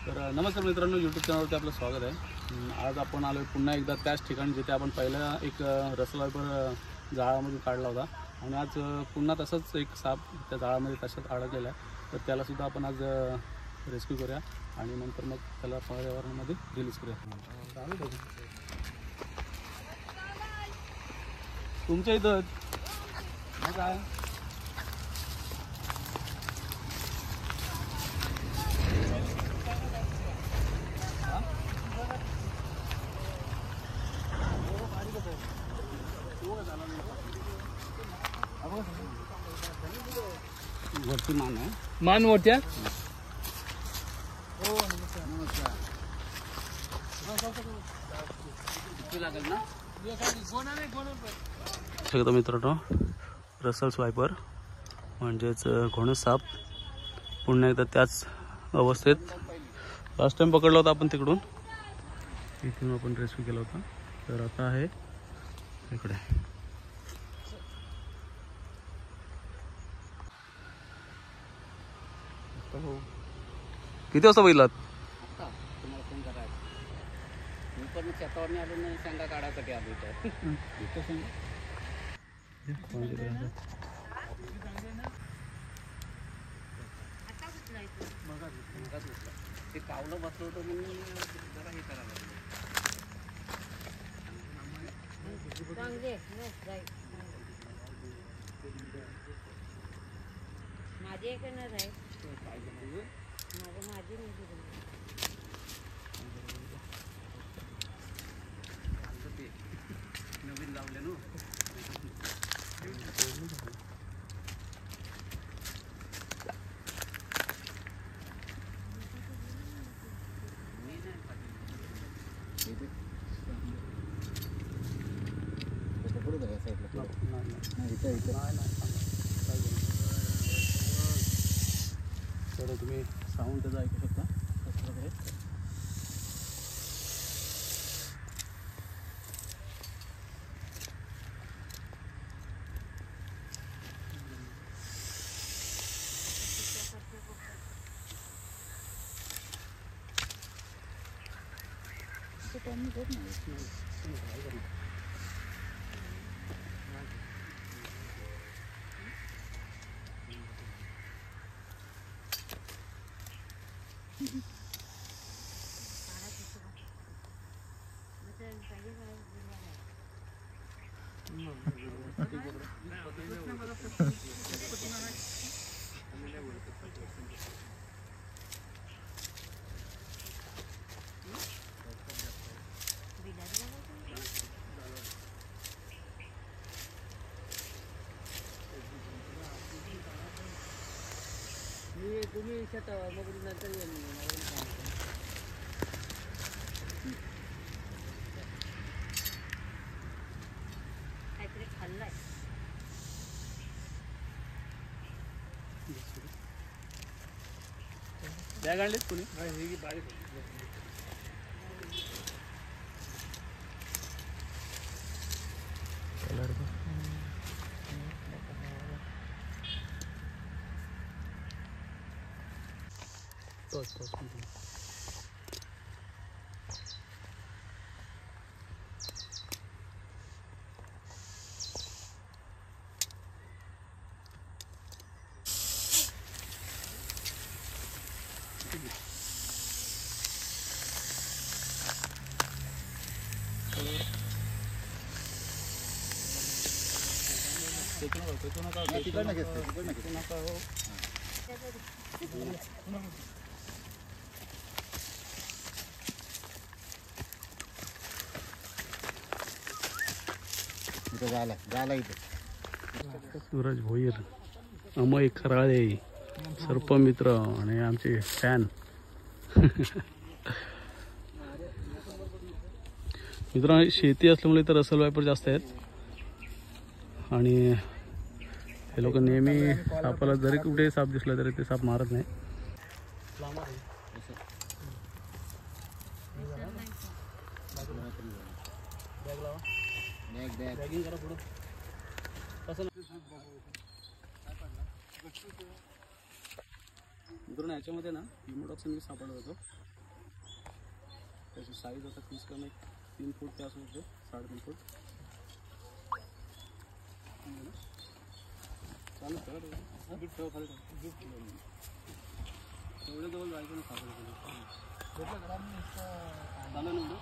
तर नमस्कार मित्रांनो, यूट्यूब चॅनलवरती आपलं स्वागत आहे। आज आपण आलो पुन्हा एकदा त्याच ठिकाणी जिथे आपण पहिला एक रसल वायपर जाळामधून काढला होता आणि आज पुन्हा तसंच एक साप त्या जाळामध्ये तसंच अडकलेला आहे। तर त्यालासुद्धा आपण आज रेस्क्यू करूया आणि नंतर मग त्याला पर्यावरणामध्ये रिलीज करूया। तुमच्या इथं काय वरती मान आहे, मान मोठ्या लागेल ना। शकतो मित्रांनो, रसल स्वायपर म्हणजेच घोणस साप पुन्हा एकदा त्याच अवस्थेत लास्ट टाइम पकडला होता आपण तिकडून, इथून आपण रेस्क्यू केला होता। तर आता आहे इकडे। किती वाजता बघितलात? तुम्हाला फोन करायचं मी पण शेतावर आलो नाही, शेंगा काढायसाठी आलो इथं। ते कावलं बसलं होतं म्हणून जरा हे करायला लागलं। माझे एक ना आहे माझे नवीन लावले ना तर तुम्ही साऊंड त्याचा ऐकू शकता कसं वगैरे। तुम्ही शेत मग नंतर काहीतरी खाल्लाय। बॅग आणलीत कोणी? सूरज भोईर, अमय खराळे, सर्पमित्र आणि आमचे फॅन मित्रांनो। शेती असल्यामुळे तर रसल वायपर जास्त आहेत आणि हे लोक नेहमी सापाला जरी कुठे साप दिसला तरी ते साप मारत नाही। मित्रांनो याच्यामध्ये ना हिमोटॉक्सिन मी सापडला जातो. त्याची साईज आता कमीत कमी 3 फूट ते असू शकतो, 3.5 फूट. चालू ठेवा ठेवा खाली एवढे जवळ जायचं ना सापडलं चालू ना.